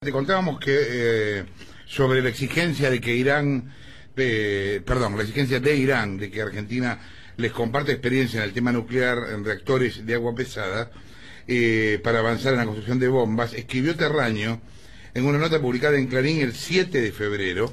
Te contábamos que sobre la exigencia de que Irán, la exigencia de Irán de que Argentina les comparte experiencia en el tema nuclear en reactores de agua pesada para avanzar en la construcción de bombas, escribió Terraño en una nota publicada en Clarín el 7 de febrero.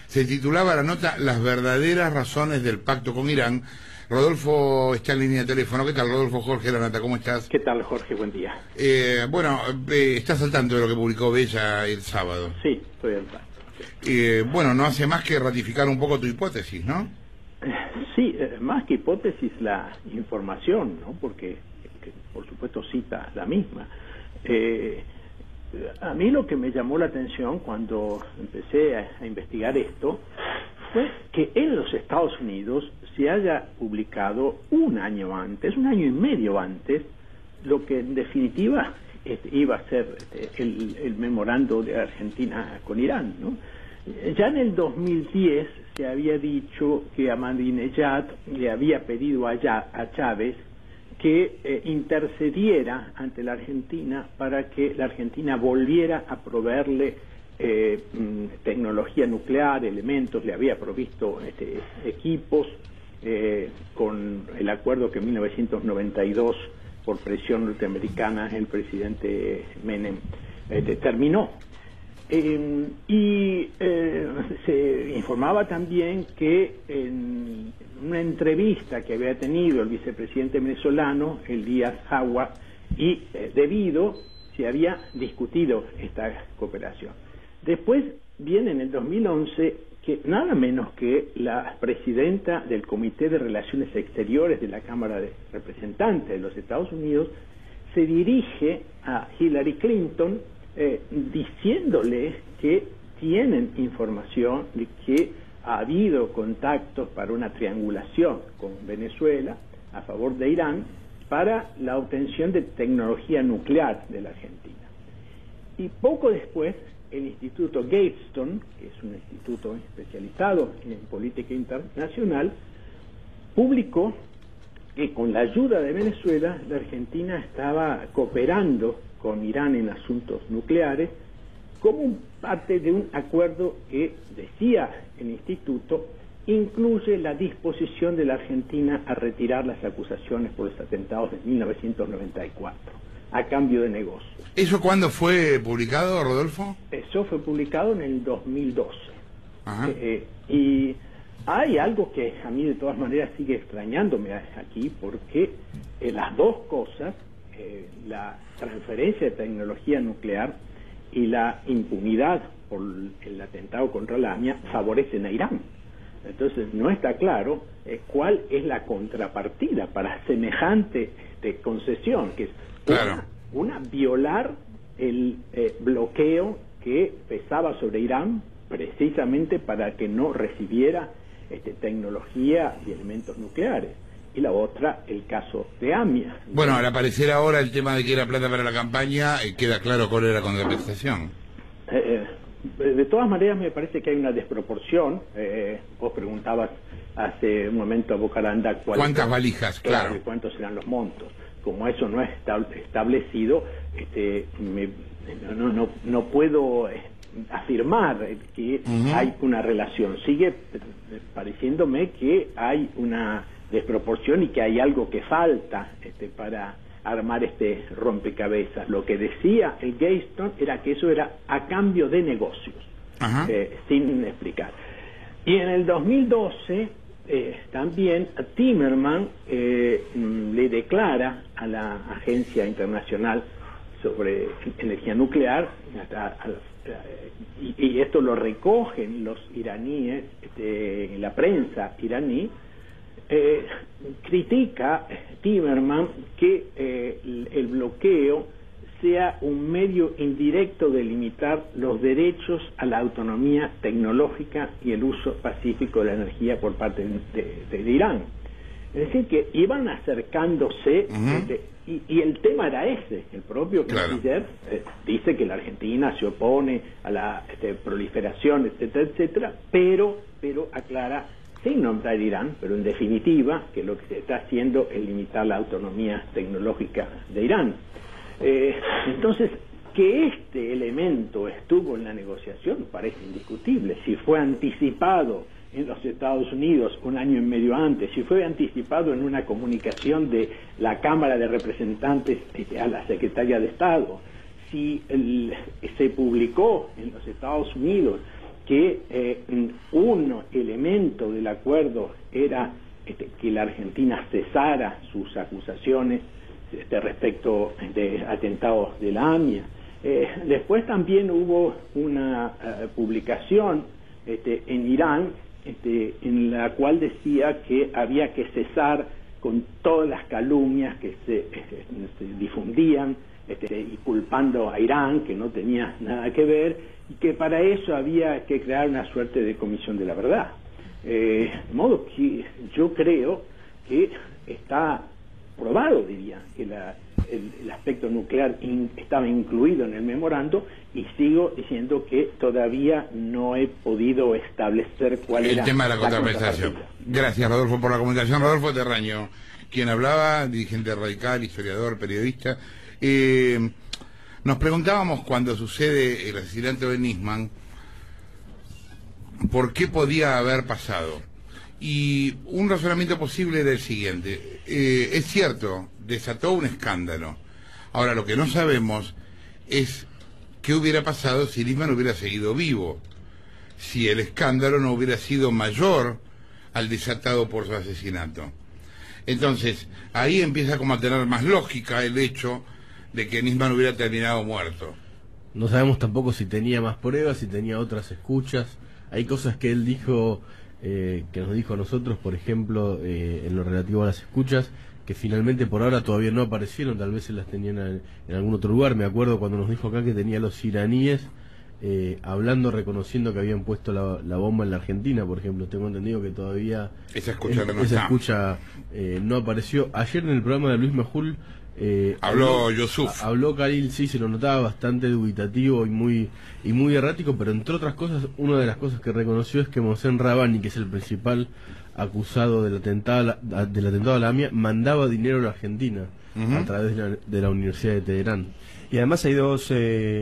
Se titulaba la nota "Las verdaderas razones del pacto con Irán". Rodolfo está en línea de teléfono. ¿Qué tal, Rodolfo? Jorge Lanata, ¿cómo estás? ¿Qué tal, Jorge? Buen día. Estás al tanto de lo que publicó Bella el sábado. Sí, estoy al tanto. No hace más que ratificar un poco tu hipótesis, ¿no? Sí, más que hipótesis, la información, ¿no? Porque, por supuesto, cita la misma. A mí lo que me llamó la atención cuando empecé a investigar esto fue que en los Estados Unidos se haya publicado un año y medio antes, lo que en definitiva iba a ser el memorando de Argentina con Irán, ¿no? Ya en el 2010 se había dicho que Ahmadinejad le había pedido a Chávez que intercediera ante la Argentina para que la Argentina volviera a proveerle tecnología nuclear, elementos, le había provisto equipos, con el acuerdo que en 1992, por presión norteamericana, el presidente Menem terminó. Se informaba también que en una entrevista que había tenido el vicepresidente venezolano, Elías Agua, y debido se había discutido esta cooperación. Después viene en el 2011 que nada menos que la presidenta del Comité de Relaciones Exteriores de la Cámara de Representantes de los Estados Unidos se dirige a Hillary Clinton diciéndole que tienen información de que ha habido contactos para una triangulación con Venezuela a favor de Irán para la obtención de tecnología nuclear de la Argentina. Y poco después, el Instituto Gatestone, que es un instituto especializado en política internacional, publicó que con la ayuda de Venezuela, la Argentina estaba cooperando con Irán en asuntos nucleares como parte de un acuerdo que, decía el instituto, incluye la disposición de la Argentina a retirar las acusaciones por los atentados de 1994, a cambio de negocios. ¿Eso cuándo fue publicado, Rodolfo? Eso fue publicado en el 2012. Ajá. Y hay algo que a mí de todas maneras sigue extrañándome aquí, porque las dos cosas, la transferencia de tecnología nuclear y la impunidad por el atentado contra la AMIA, favorecen a Irán. Entonces no está claro cuál es la contrapartida para semejante concesión, que es una violar el bloqueo que pesaba sobre Irán precisamente para que no recibiera tecnología y elementos nucleares, y la otra, el caso de AMIA. Bueno, al aparecer ahora el tema de que era plata para la campaña, queda claro cuál era la contraprestación. De todas maneras, me parece que hay una desproporción. Vos preguntabas hace un momento a Bocaranda ¿cuántas valijas? Claro. ¿Cuántos serán los montos? Como eso no es establecido, no puedo afirmar que hay una relación. Sigue pareciéndome que hay una desproporción y que hay algo que falta para armar este rompecabezas. Lo que decía el Gatestone era que eso era a cambio de negocios, sin explicar. Y en el 2012 también Timmermans le declara a la Agencia Internacional sobre Energía Nuclear, y esto lo recogen los iraníes, en la prensa iraní, critica Timmermans que el bloqueo sea un medio indirecto de limitar los derechos a la autonomía tecnológica y el uso pacífico de la energía por parte de Irán. Es decir, que iban acercándose, y el tema era ese. El propio canciller dice que la Argentina se opone a la proliferación, etcétera, etcétera, pero aclara, sin nombrar Irán, pero en definitiva, que lo que se está haciendo es limitar la autonomía tecnológica de Irán. Entonces, Que este elemento estuvo en la negociación parece indiscutible. Si fue anticipado en los Estados Unidos un año y medio antes, si fue anticipado en una comunicación de la Cámara de Representantes a la Secretaría de Estado, si se publicó en los Estados Unidos que un elemento del acuerdo era que la Argentina cesara sus acusaciones respecto de atentados de la AMIA. Después también hubo una publicación en Irán en la cual decía que había que cesar con todas las calumnias que se difundían y culpando a Irán, que no tenía nada que ver, y que para eso había que crear una suerte de comisión de la verdad. De modo que yo creo que está probado, diría, que el aspecto nuclear estaba incluido en el memorando, y sigo diciendo que todavía no he podido establecer cuál era el tema de la contraprestación. Gracias, Rodolfo, por la comunicación. Rodolfo Terraño, quien hablaba, dirigente radical, historiador, periodista. Nos preguntábamos, cuando sucede el asesinato de Nisman, por qué podía haber pasado. Y un razonamiento posible era el siguiente. Es cierto, desató un escándalo. Ahora, lo que no sabemos es qué hubiera pasado si Nisman hubiera seguido vivo, si el escándalo no hubiera sido mayor al desatado por su asesinato. Entonces, ahí empieza como a tener más lógica el hecho de que Nisman hubiera terminado muerto. No sabemos tampoco si tenía más pruebas, si tenía otras escuchas. Hay cosas que él dijo, que nos dijo a nosotros, por ejemplo, en lo relativo a las escuchas, que finalmente por ahora todavía no aparecieron, tal vez se las tenían en algún otro lugar. Me acuerdo cuando nos dijo acá que tenía a los iraníes hablando, reconociendo que habían puesto la bomba en la Argentina, por ejemplo. Tengo entendido que todavía esa escucha no apareció. Ayer en el programa de Luis Majul habló Yusuf. Habló Khalil, sí, se lo notaba bastante dubitativo y muy errático, pero entre otras cosas, una de las cosas que reconoció es que Mohsen Rabbani, que es el principal acusado del atentado a la AMIA, mandaba dinero a la Argentina a través de la Universidad de Teherán. Y además hay dos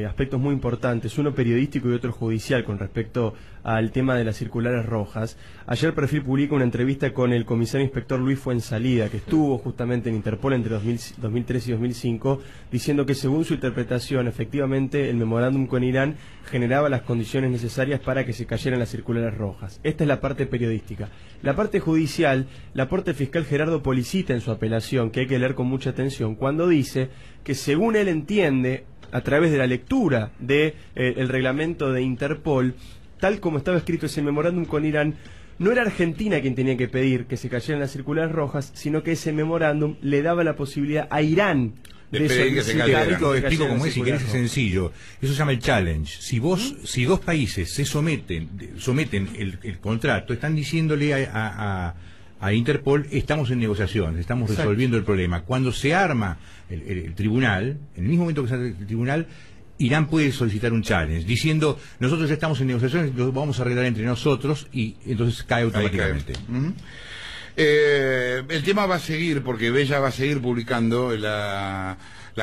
aspectos muy importantes, uno periodístico y otro judicial con respecto al tema de las circulares rojas. Ayer Perfil publica una entrevista con el comisario inspector Luis Fuenzalida, que estuvo justamente en Interpol entre 2003 y 2005, diciendo que según su interpretación, efectivamente, el memorándum con Irán generaba las condiciones necesarias para que se cayeran las circulares rojas. Esta es la parte periodística. La parte judicial, la aporta el fiscal Gerardo Policita en su apelación, que hay que leer con mucha atención, cuando dice que según él entiende, a través de la lectura de el reglamento de Interpol, tal como estaba escrito ese memorándum con Irán, no era Argentina quien tenía que pedir que se cayeran las circulares rojas, sino que ese memorándum le daba la posibilidad a Irán de pedir que se cayera. Explico cómo es, si querés, es sencillo. Eso se llama el challenge. Si dos países se someten el contrato, están diciéndole a Interpol, estamos en negociaciones, estamos resolviendo el problema. Cuando se arma el tribunal, en el mismo momento que se arma el tribunal, Irán puede solicitar un challenge, diciendo, nosotros ya estamos en negociaciones, lo vamos a arreglar entre nosotros, y entonces cae automáticamente. El tema va a seguir, porque Bella va a seguir publicando, la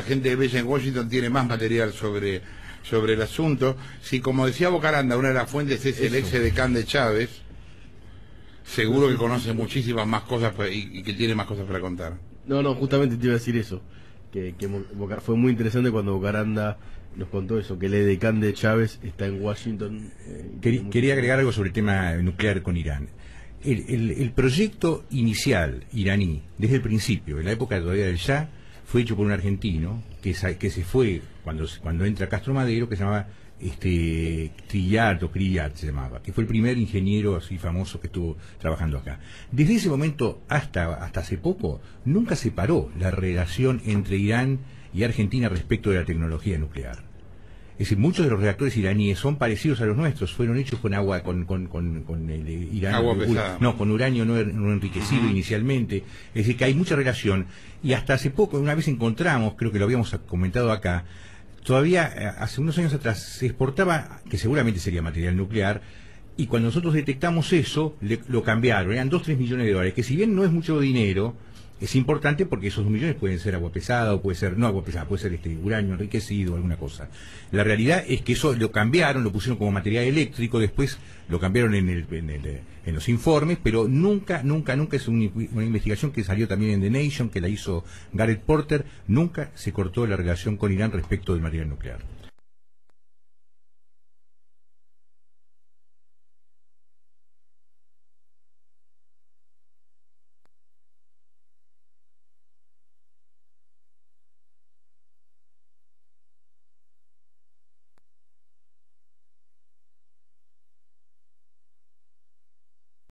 gente de Bella en Washington tiene más material sobre el asunto. Si, como decía Bocaranda, una de las fuentes es el ex decán de Chávez, seguro que conoce muchísimas más cosas y que tiene más cosas para contar. No, justamente te iba a decir eso, que fue muy interesante cuando Bocaranda nos contó eso, que el edecán de Chávez está en Washington. Quería agregar algo sobre el tema nuclear con Irán. El proyecto inicial iraní, desde el principio, en la época todavía del Shah, fue hecho por un argentino que se fue cuando entra Castro Madero, que se llamaba Kriyat se llamaba, que fue el primer ingeniero así famoso que estuvo trabajando acá. Desde ese momento hasta hace poco nunca se paró la relación entre Irán y Argentina respecto de la tecnología nuclear. Es decir, muchos de los reactores iraníes son parecidos a los nuestros, fueron hechos con agua, con el Irán, agua pesada. No, con uranio no enriquecido inicialmente. Es decir, que hay mucha relación. Y hasta hace poco, una vez encontramos, creo que lo habíamos comentado acá, todavía hace unos años atrás se exportaba, que seguramente sería material nuclear, y cuando nosotros detectamos eso, lo cambiaron. Eran 2-3 millones de dólares, que si bien no es mucho dinero, es importante porque esos 2 millones pueden ser agua pesada, o puede ser, no agua pesada, puede ser uranio enriquecido, alguna cosa. La realidad es que eso lo cambiaron, lo pusieron como material eléctrico, después lo cambiaron en los informes, pero nunca es una investigación que salió también en The Nation, que la hizo Gareth Porter, nunca se cortó la relación con Irán respecto del material nuclear.